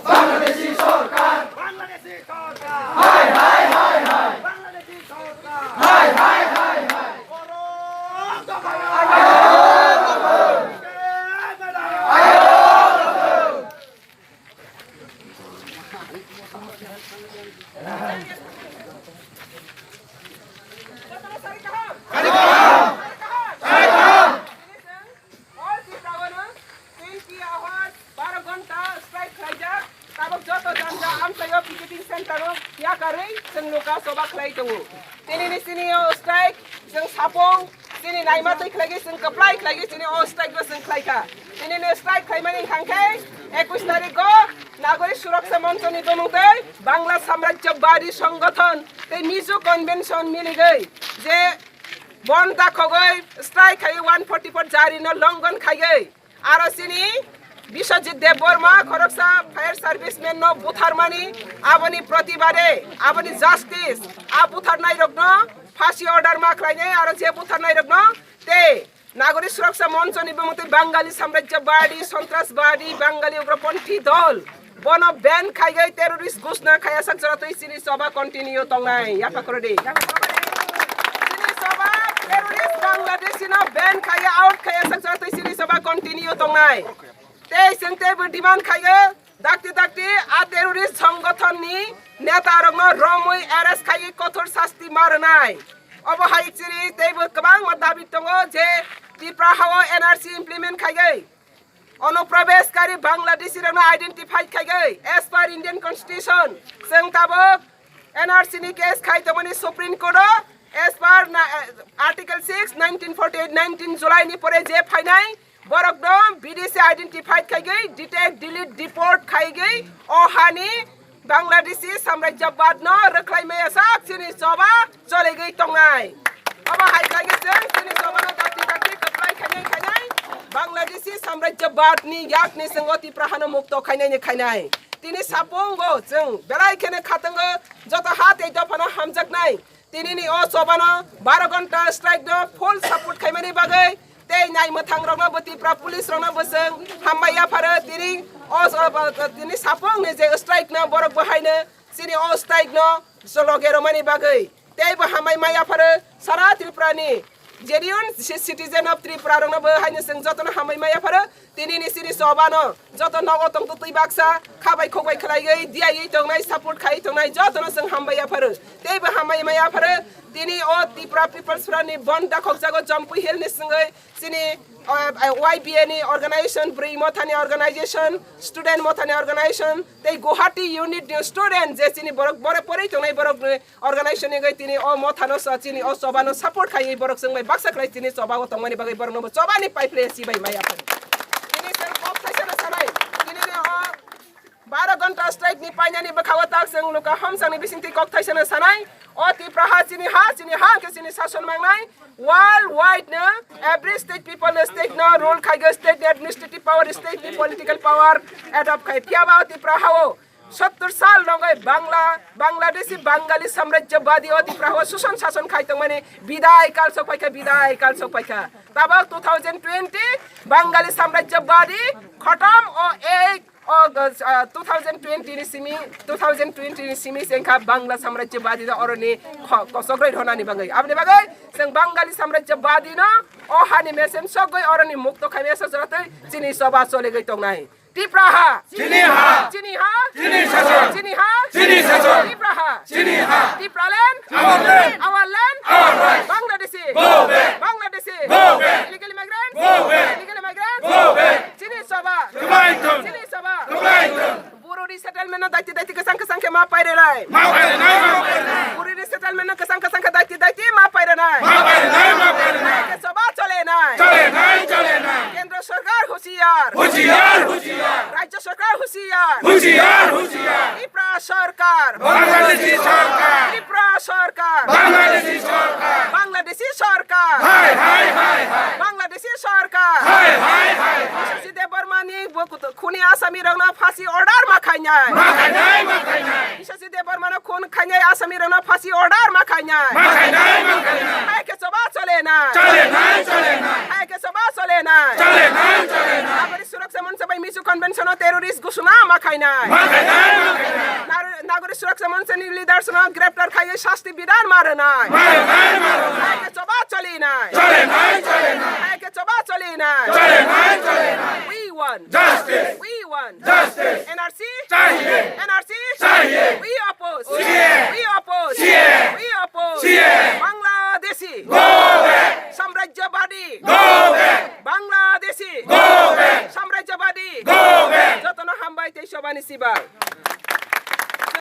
বাংলাদেশী সরকার বাংলাদেশী সরকার হায় হায় হায় হায় বাংলাদেশী সরকার হায় হায় হায় হায় Sini naima tei khlagi sing kaplai khlagi sini o strike go sing khlaika sini ne strike khlaimani khangkai 21 তারিখ নাগরিক সুরক্ষা মঞ্চ নি বমুতে বাংলা সাম্রাজ্যবাদী সংগঠন তে মিজু কনভেনশন মিলি গই যে বন দাখো গই স্ট্রাইক খাই 144 জারি ন লঙ্ঘন খাই গই আর সিনি বিশ্বজিৎ দেব বর্মা খরকসা ফায়ার সার্ভিসম্যান ন বুথারমানি আবনি প্রতিবাদে আবনি জাস্টিস আ বুথার নাই রগ্ন ফাঁসি অর্ডার মাখলাইনে আর যে বুথার নাই রগ্ন তে নাগরিক সুরক্ষা মঞ্চ নিবমতে বাঙালি সাম্রাজ্যবাদী সন্ত্রাসবাদী বাঙালি উগ্রপন্থী দল বন ব্যান খাই গই টেররিস্ট ঘোষণা খায়া সাকজরা তৈ সিনি সভা কন্টিনিউ তংনাই ইয়াপা করে দে সিনি সভা টেররিস্ট বাংলাদেশি না ব্যান খায়া আউট খায়া সাকজরা তৈ সিনি সভা কন্টিনিউ তংনাই তে সেনতে ডিমান্ড খাইগে দাকতি দাকতি আ টেররিস্ট সংগঠন নি নেতা রং রমই অ্যারেস্ট খাই কঠোর শাস্তি মারনাই অবহাই চিরি তেবো গোबां দাবি দङ যে ত্রিপুরা হাওয়া এনআরসি ইমপ্লিমেন্ট খাইগে অনুপ্রবেশকারী বাংলাদেশি রং আইডেন্টিফাই খাইগে এজ পার ইন্ডিয়ান কনস্টিটিউশন जों दाबो एनआरसी नि केस खाइतमनि Supreme Court as per article 6 1948 19 जुलाई नि परे जे फाइनाय बरकदम विदेशी आइडेंटिफाइड खाइगे डिटेक्ट डिलीट डिपोर्ट खाइगे ओहानी बांग्लादेशी साम्राज्यवाद न रख्लाइमे साक सिनि सभा चले गई तंगाय अब हाइ खाइगे जों सिनि सभा न दाति दाति कप्लाइ खाइनाय खाइनाय बांग्लादेशी साम्राज्यवाद नि याक नि संगति प्रहान मुक्त खाइनाय नि खाइनाय तिनी सापोंगो जों बेलाय केने खातंगो जत हात ए दफाना हामजकनाय तिनी नि ओ सभा न 12 घंटा स्ट्राइक न फुल सपोर्ट खाइमानि बागै ते नाय मथांग रंग बतिफ्रा पुलिस रंग बसं हामबाया फारो तिनी ओ तिनी सापोंग ने जे स्ट्राइक न बरक बहायनो सिनि ओ स्ट्राइक न जलगेरो मानि बागै तेबो हामाय माया फारो सारा त्रिपुरानि जेरियन सिटीजन ऑफ त्रिपुरा रंग बहायनो जों जतन हामाय माया फारो तिनी नि सिनि सबानो जत नगतंग तो तुइ बाक्सा खाबाय खबाय खलायगै दियायै तंनाय सपोर्ट खाय तंनाय जतन जों हामबाया फारो तेबो हामाय माया फारो तिनी ओ त्रिपुरा पिपल्स फ्रानि बन्दा खगजागो जम्पु हिलनि संगै सिनि YBA नि अर्गेनाइजेशन ब्रै मथानि अर्गेनाइजेशन स्टुडेन्ट मथानि अर्गेनाइजेशन ते गुवाहाटी यूनिट नि स्टुडेन्ट जे सिनि बरक बरे परै तंनाय बरक अर्गेनाइजेशन नि गै तिनी ओ मथानो सचिनि ओ सबानो सपोर्ट खायै बरक संगै बाक्सा खलाय तिनी सबागो तंमानि बागै बरनो सबानि पाइप्ले सिबाय माया फारो तिनी जों कप थाइसेनो सानाय तिनी ने 12 घंटा स्ट्राइक नि पाइनानि बखावो ताक जों लुका हमसानि बिसिंति कक थाइसेनो सानाय ओ त्रिपुरा हा सिनि के सिनि शासन मांगनाय वर्ल्ड वाइड न एवरी स्टेट पीपल स्टेट न रूल खाइगे स्टेट एडमिनिस्ट्रेटिव पावर स्टेट नि पॉलिटिकल पावर एडॉप्ट खाइ पियाबा त्रिपुरा हाओ 70 साल नंगै बांग्लादेशी बांगाली साम्राज्यवादी ओ त्रिपुरा हाओ सुसन शासन खाइतों माने विदाय काल सफाइका तब 2020 बांगाली साम्राज्यवादी खतम ओ एक 2020 सिमी सेंखा बांग्ला साम्राज्यवादी अरनि कसग्रै होनानि बागै आबनि बागै जों बांगाली साम्राज्यवादी न ओ हानि मेसेम सगै अरनि मुक्त खाइमेस जरतै चिनि सभा चले गई तंनाय त्रिपुरा हा चिनि हा त्रिपुरा हा Tripura land our land Bangladeshi illegal immigrants चिनि सभा बुरु रिसेटलमेन्ट दाइति कसंखे मा पाइरेनाय बुरु रिसेटलमेन्ट कसंखे दाइति मा पाइरेनाय के सभा चले नाय केंद्र सरकार होशियार राज्य सरकार होशियार त्रिपुरा सरकार बांग्लादेशी सरकार सीधे बर्मानी खुनी आसामी रंगना फांसी ऑर्डर मा खाइनाय सीधे बर्मानो खून खाइनाय आसामी रंगना फांसी ऑर्डर मा खाइनाय हाय के सभा चले ना চলে নাই চলে নাই চলে নাই নাগরিক সুরক্ষা মঞ্চ বাই মিচু কনভেনশন টেরোরিস্ট ঘোষণা মাখাই নাই মাথায় নাই মাথায় নাই নাগরিক সুরক্ষা মঞ্চ লিডার্স গ্রেপ্তার খাইয়ে শাস্তি বিধান মারে নাই মারে নাই মারে নাই একে চবা চলি নাই চলে নাই চলে নাই একে চবা চলি নাই চলে নাই চলে নাই we won Justice! we won Justice! NRC चाहिए NRC चाहिए we